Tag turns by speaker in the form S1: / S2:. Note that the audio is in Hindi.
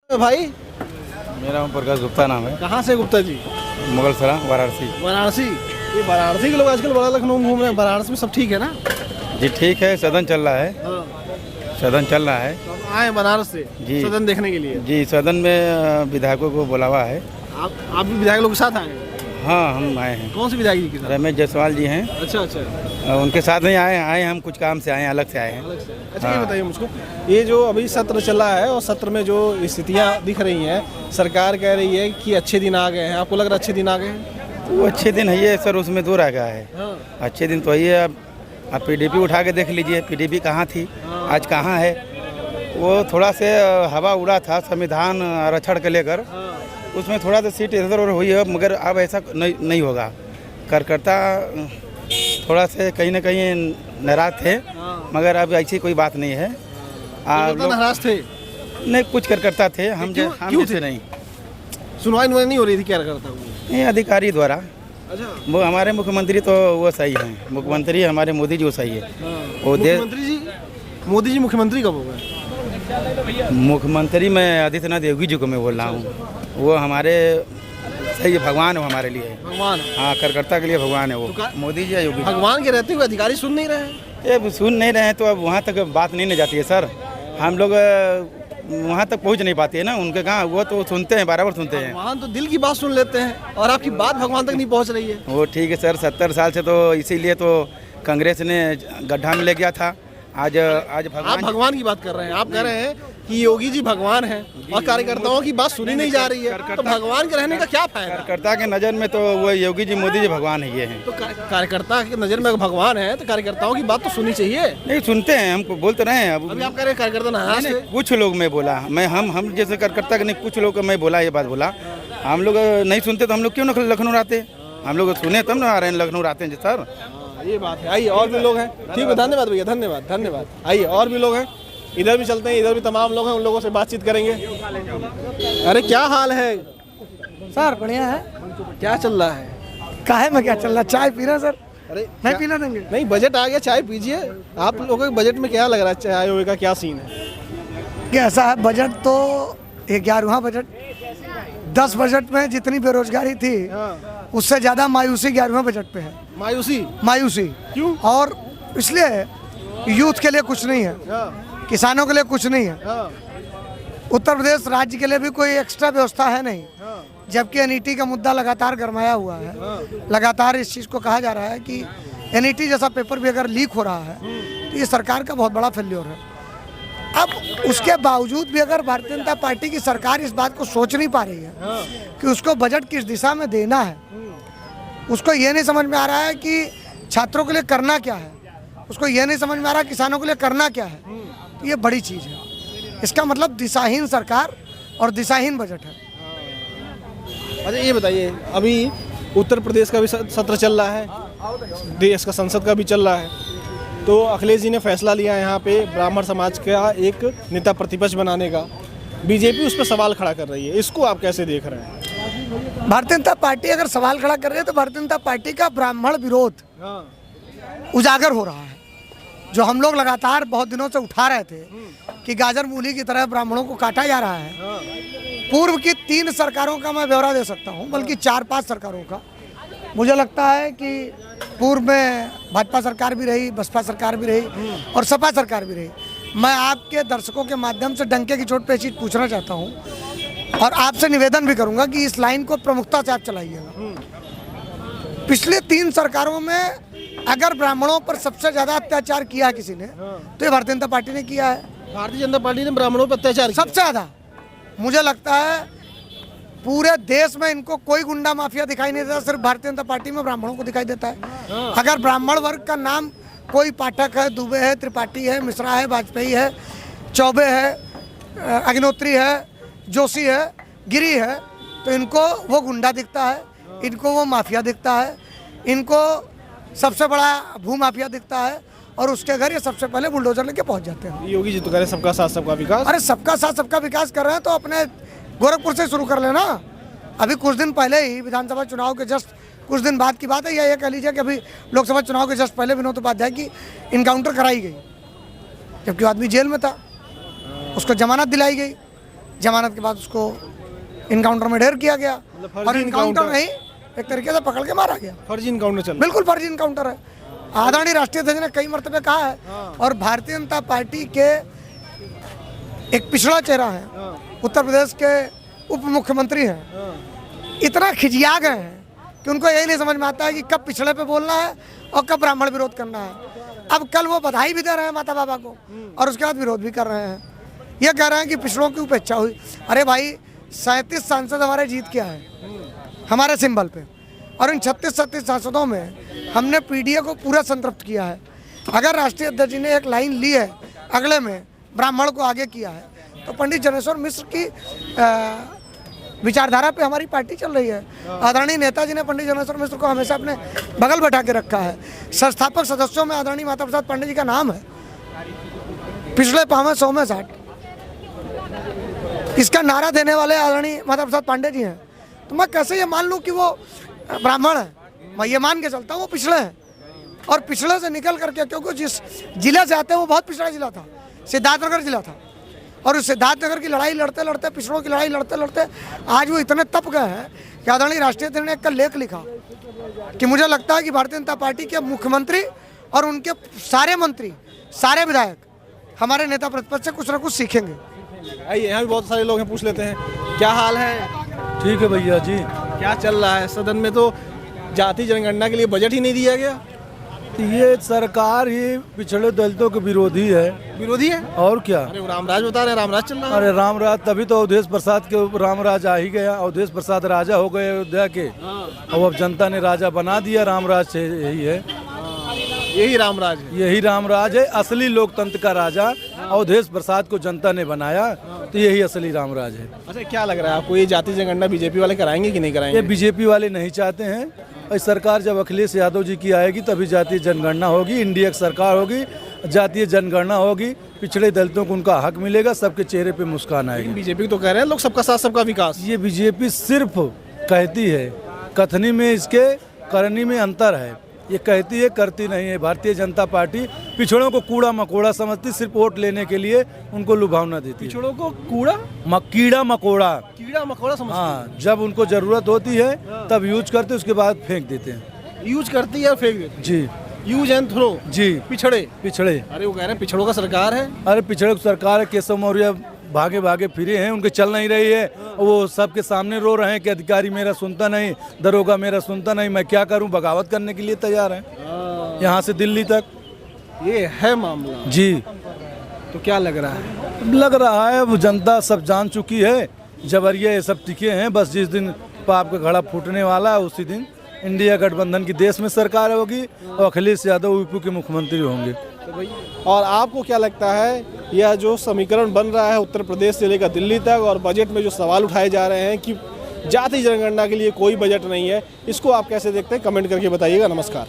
S1: भाई
S2: मेरा ओम प्रकाश गुप्ता नाम है।
S1: कहाँ से गुप्ता जी?
S2: मुगलसरा, वाराणसी।
S1: वाराणसी। ये वाराणसी के लोग आजकल बड़ा लखनऊ में घूम रहे हैं। वाराणसी में सब ठीक है ना?
S2: जी ठीक है, सदन चल रहा है।
S1: हाँ।
S2: सदन चल रहा है।
S1: तो हम आए बनारस से
S2: जी।
S1: सदन देखने के लिए।
S2: जी, सदन में विधायकों को बुलावा है।
S1: आप भी विधायक लोग के साथ आए हैं?
S2: हाँ, हम आए हैं।
S1: कौन से विधायक जी के साथ?
S2: रमेश जायसवाल जी हैं।
S1: अच्छा अच्छा।
S2: उनके साथ नहीं आए हम कुछ काम से आए हैं, अलग से आए हैं।
S1: अलग से। अच्छा ये बताइए मुझको, ये जो अभी सत्र चला है और सत्र में जो स्थितियाँ दिख रही हैं, सरकार कह रही है कि अच्छे दिन आ गए हैं। आपको लग रहा है अच्छे दिन आ गए हैं?
S2: वो अच्छे दिन है ये सर, उसमें दूर आ गया है।
S1: हाँ।
S2: अच्छे दिन तो वही है। अब पीडीपी उठा के देख लीजिए, पीडीपी कहाँ थी, आज कहाँ है। वो थोड़ा से हवा उड़ा था संविधान आरक्षण के लेकर, उसमें थोड़ा सा सीट इधर उधर हुई है, मगर अब ऐसा नहीं होगा। कार्यकर्ता थोड़ा से कहीं ना कहीं नाराज थे, मगर अब ऐसी कोई बात नहीं है।
S1: नाराज थे?
S2: नहीं, कुछ कार्यकर्ता थे, हम जैसे नहीं।
S1: सुनवाई नहीं हो रही थी क्या करता हूँ?
S2: नहीं, अधिकारी द्वारा।
S1: अच्छा।
S2: वो हमारे मुख्यमंत्री तो वो सही हैं, मुख्यमंत्री हमारे मोदी जी वो सही है। वो
S1: मोदी जी मुख्यमंत्री कब हो गए?
S2: मुख्यमंत्री मैं आदित्यनाथ योगी जी को मैं बोल रहा हूँ। वो हमारे सही है, भगवान है हमारे लिए।
S1: भगवान?
S2: हाँ, कार्यकर्ता के लिए भगवान है वो। मोदी जी या योगी जी।
S1: भगवान के रहते हुए अधिकारी सुन नहीं रहे?
S2: ये सुन नहीं रहे हैं तो अब वहाँ तक बात नहीं न जाती है सर। हम लोग वहाँ तक पहुँच नहीं पाते हैं ना, उनके कहाँ। वो तो सुनते हैं, बराबर सुनते हैं।
S1: भगवान तो दिल की बात सुन लेते हैं और आपकी बात भगवान तक नहीं पहुँच रही है।
S2: वो ठीक है सर, 70 साल से तो इसीलिए तो कांग्रेस ने गड्ढा में ले गया था। आज
S1: आप भगवान की बात कर रहे हैं। आप कह रहे हैं कि योगी जी भगवान हैं और कार्यकर्ताओं की बात सुनी नहीं जा रही है, तो भगवान के रहने का क्या फायदा?
S2: कार्यकर्ता के नज़र में तो वो योगी जी मोदी जी भगवान है ये हैं।
S1: तो कार्यकर्ता के नज़र में भगवान है तो कार्यकर्ताओं की बात तो सुननी चाहिए।
S2: नहीं सुनते हैं, हमको बोलते रहे हैं।
S1: अभी आप कह रहे हैं कार्यकर्ता नाराज थे?
S2: कुछ लोग मैं बोला, मैं हम जैसे कार्यकर्ता के नहीं, कुछ लोग मैं बोला, ये बात बोला। हम लोग नहीं सुनते तो हम लोग क्यों लखनऊ आते? हम लोग सुने तब ना आ रहे हैं, लखनऊ आते हैं सर।
S1: ये बात है। आइए और भी लोग हैं। ठीक है, धन्यवाद भैया, धन्यवाद। आइए और भी लोग हैं, इधर भी चलते हैं। इधर भी तमाम लोग हैं, उन लोगों से बातचीत करेंगे। अरे क्या हाल है
S3: सर? बढ़िया है।
S1: क्या चल रहा है?
S3: काहे में क्या चल रहा है? चाय पी रहे सर?
S1: अरे
S3: नहीं पीना देंगे?
S1: नहीं, बजट आ गया, चाय पीजिए। आप लोगों के बजट में क्या लग रहा है, चाय होए का क्या सीन है?
S3: कैसा है बजट? तो 11वां बजट। 10 बजट में जितनी बेरोजगारी थी उससे ज्यादा मायूसी 11वें बजट पे है। मायूसी
S1: क्यों?
S3: और इसलिए यूथ के लिए कुछ नहीं है, किसानों के लिए कुछ नहीं है, उत्तर प्रदेश राज्य के लिए भी कोई एक्स्ट्रा व्यवस्था है नहीं। जबकि एनईटी का मुद्दा लगातार गरमाया हुआ है। लगातार इस चीज़ को कहा जा रहा है कि एनईटी जैसा पेपर भी अगर लीक हो रहा है तो ये सरकार का बहुत बड़ा फेल्योर है। अब उसके बावजूद भी अगर भारतीय जनता पार्टी की सरकार इस बात को सोच नहीं पा रही है कि उसको बजट किस दिशा में देना है, उसको ये नहीं समझ में आ रहा है कि छात्रों के लिए करना क्या है, उसको ये नहीं समझ में आ रहा है किसानों के लिए करना क्या है, तो ये बड़ी चीज़ है। इसका मतलब दिशाहीन सरकार और दिशाहीन बजट है।
S1: अच्छा ये बताइए, अभी उत्तर प्रदेश का भी सत्र चल रहा है, देश का संसद का भी चल रहा है, तो अखिलेश जी ने फैसला लिया यहाँ पे ब्राह्मण समाज का एक नेता प्रतिपक्ष बनाने का। बीजेपी उस पर सवाल खड़ा कर रही है, इसको आप कैसे देख रहे हैं?
S3: भारतीय जनता पार्टी अगर सवाल खड़ा कर रही है तो भारतीय जनता पार्टी का ब्राह्मण विरोध उजागर हो रहा है, जो हम लोग लगातार बहुत दिनों से उठा रहे थे कि गाजर मूली की तरह ब्राह्मणों को काटा जा रहा है। पूर्व की 3 सरकारों का मैं ब्यौरा दे सकता हूं, बल्कि 4-5 सरकारों का। मुझे लगता है कि पूर्व में भाजपा सरकार भी रही, बसपा सरकार भी रही और सपा सरकार भी रही। मैं आपके दर्शकों के माध्यम से डंके की चोट पे चीज पूछना चाहता हूं और आपसे निवेदन भी करूंगा कि इस लाइन को प्रमुखता से आप चलाइएगा। पिछले 3 सरकारों में अगर ब्राह्मणों पर सबसे ज्यादा अत्याचार किया किसी ने तो ये भारतीय जनता पार्टी ने किया है।
S1: भारतीय जनता पार्टी ने ब्राह्मणों पर अत्याचार
S3: सबसे ज्यादा। मुझे लगता है पूरे देश में इनको कोई गुंडा माफिया दिखाई नहीं देता, सिर्फ भारतीय जनता पार्टी में ब्राह्मणों को दिखाई देता है। अगर ब्राह्मण वर्ग का नाम कोई पाठक है, दुबे है, त्रिपाठी है, मिश्रा है, वाजपेयी है, चौबे है, अग्निहोत्री है, जोशी है, गिरी है, तो इनको वो गुंडा दिखता है, इनको वो माफिया दिखता है, इनको सबसे बड़ा भू माफिया दिखता है और उसके घर ये सबसे पहले बुलडोजर लेके पहुंच जाते हैं।
S1: योगी जी तो कह रहे सबका साथ सबका विकास।
S3: अरे सबका साथ सबका विकास कर रहे हैं तो अपने गोरखपुर से शुरू कर लेना। अभी कुछ दिन पहले ही विधानसभा चुनाव के जस्ट कुछ दिन बाद की बात है, या ये कह लीजिए कि अभी लोकसभा चुनाव के जस्ट पहले विनोद उपाध्याय की इनकाउंटर कराई गई, जबकि आदमी जेल में था, उसको जमानत दिलाई गई। जमानत के बाद उसको इनकाउंटर में ढेर किया गया
S1: फर्जी
S3: और इनकाउंटर
S1: encounter।
S3: नहीं, एक तरीके से पकड़ के मारा गया।
S1: फर्जी इनकाउंटर चल
S3: बिल्कुल फर्जी इनकाउंटर है। आदरणीय राष्ट्रीय अध्यक्ष ने कई मरतबे कहा है और भारतीय जनता पार्टी के एक पिछड़ा चेहरा है, उत्तर प्रदेश के उप मुख्यमंत्री हैं, इतना खिजिया गए हैं कि उनको यही नहीं समझ में आता है कि कब पिछड़े पे बोलना है और कब ब्राह्मण विरोध करना है। अब कल वो बधाई भी दे रहे हैं माता बाबा को और उसके बाद विरोध भी कर रहे हैं। ये कह रहे हैं कि पिछड़ों की उपेक्षा हुई। अरे भाई 37 सांसद हमारे जीत के आए हमारे सिंबल पे, और इन 36 सांसदों में हमने पीडीए को पूरा संतृप्त किया है। अगर राष्ट्रीय अध्यक्ष जी ने एक लाइन ली है अगले में ब्राह्मण को आगे किया है, तो पंडित जनेश्वर मिश्र की विचारधारा पे हमारी पार्टी चल रही है। आदरणीय नेताजी ने पंडित जनेश्वर मिश्र को हमेशा अपने बगल बैठा के रखा है। संस्थापक सदस्यों में आदरणीय माता प्रसाद पांडे जी का नाम है, पिछले पाँव 100 में 60। इसका नारा देने वाले आदरणीय माता प्रसाद पांडे जी हैं। तो मैं कैसे ये मान लूँ कि वो ब्राह्मण है? मैं ये मान के चलता हूँ वो पिछड़े हैं, और पिछड़े से निकल करके, क्योंकि जिस जिले से आते हैं वो बहुत पिछड़ा जिला था, सिद्धार्थनगर जिला था, और उस सिद्धार्थनगर की लड़ाई लड़ते लड़ते, पिछड़ों की लड़ाई लड़ते लड़ते आज वो इतने तप गए हैं कि आदरणीय राष्ट्रीय अध्यक्ष ने एक लेख लिखा कि मुझे लगता है कि भारतीय जनता पार्टी के मुख्यमंत्री और उनके सारे मंत्री, सारे विधायक हमारे नेता प्रतिपक्ष से कुछ ना कुछ सीखेंगे।
S1: आइए, यहाँ भी बहुत सारे लोग हैं, पूछ लेते हैं। क्या हाल है?
S4: ठीक है भैया जी।
S1: क्या चल रहा है? सदन में तो जाति जनगणना के लिए बजट ही नहीं दिया गया।
S4: ये सरकार ही पिछड़े दलितों के विरोधी है।
S1: विरोधी है?
S4: और क्या?
S1: अरे वो रामराज बता रहे हैं, रामराज चल रहा है।
S4: अरे रामराज, तभी तो अवधेश प्रसाद के रामराज आ ही गया। अवधेश प्रसाद राजा हो गए अयोध्या के, और अब जनता ने राजा बना दिया। रामराज से यही है,
S1: यही रामराज है।
S4: यही रामराज है। असली लोकतंत्र का राजा अवधेश प्रसाद को जनता ने बनाया, तो यही असली रामराज है।
S1: अच्छा, क्या लग रहा है आपको, ये जाति जनगणना बीजेपी वाले कराएंगे कि नहीं
S4: ये
S1: कराएंगे?
S4: बीजेपी वाले नहीं चाहते हैं। और सरकार जब अखिलेश यादव जी की आएगी तभी जातीय जनगणना होगी, इंडिया की सरकार होगी, जातीय जनगणना होगी, पिछड़े दलितों को उनका हक मिलेगा, सबके चेहरे पे मुस्कान आएगी।
S1: बीजेपी तो कह रहे हैं लोग सबका साथ सबका विकास।
S4: ये बीजेपी सिर्फ कहती है, कथनी में इसके करनी में अंतर है। ये कहती है, करती नहीं है। भारतीय जनता पार्टी पिछड़ों को कूड़ा मकोड़ा समझती, सिर्फ वोट लेने के लिए उनको लुभावना देती है।
S1: पिछड़ों को कूड़ा
S4: कीड़ा मकोड़ा,
S1: कीड़ा मकोड़ा समझते
S4: हाँ, जब उनको जरूरत होती है तब यूज करते, उसके बाद फेंक देते हैं।
S1: हैं। यूज करती है और फेंक देती है।
S4: जी,
S1: यूज एंड थ्रो।
S4: जी,
S1: पिछड़े।
S4: पिछड़े।
S1: अरे वो कह रहे हैं पिछड़ों का सरकार है।
S4: अरे पिछड़े की सरकार है। केशव मौर्य भागे भागे फिरे हैं, उनके चल नहीं रही है। वो सबके सामने रो रहे हैं कि अधिकारी मेरा सुनता नहीं, दरोगा मेरा सुनता नहीं, मैं क्या करूं। बगावत करने के लिए तैयार हैं, यहाँ से दिल्ली तक।
S1: ये है मामला
S4: जी।
S1: तो क्या लग रहा है?
S4: लग रहा है वो जनता सब जान चुकी है, जबरिया ये सब टिके हैं। बस जिस दिन पाप का घड़ा फूटने वाला है उसी दिन इंडिया गठबंधन की देश में सरकार होगी और अखिलेश यादव यूपी के मुख्यमंत्री होंगे।
S1: और आपको क्या लगता है, यह जो समीकरण बन रहा है उत्तर प्रदेश से लेकर दिल्ली तक, और बजट में जो सवाल उठाए जा रहे हैं कि जाति जनगणना के लिए कोई बजट नहीं है, इसको आप कैसे देखते हैं? कमेंट करके बताइएगा। नमस्कार।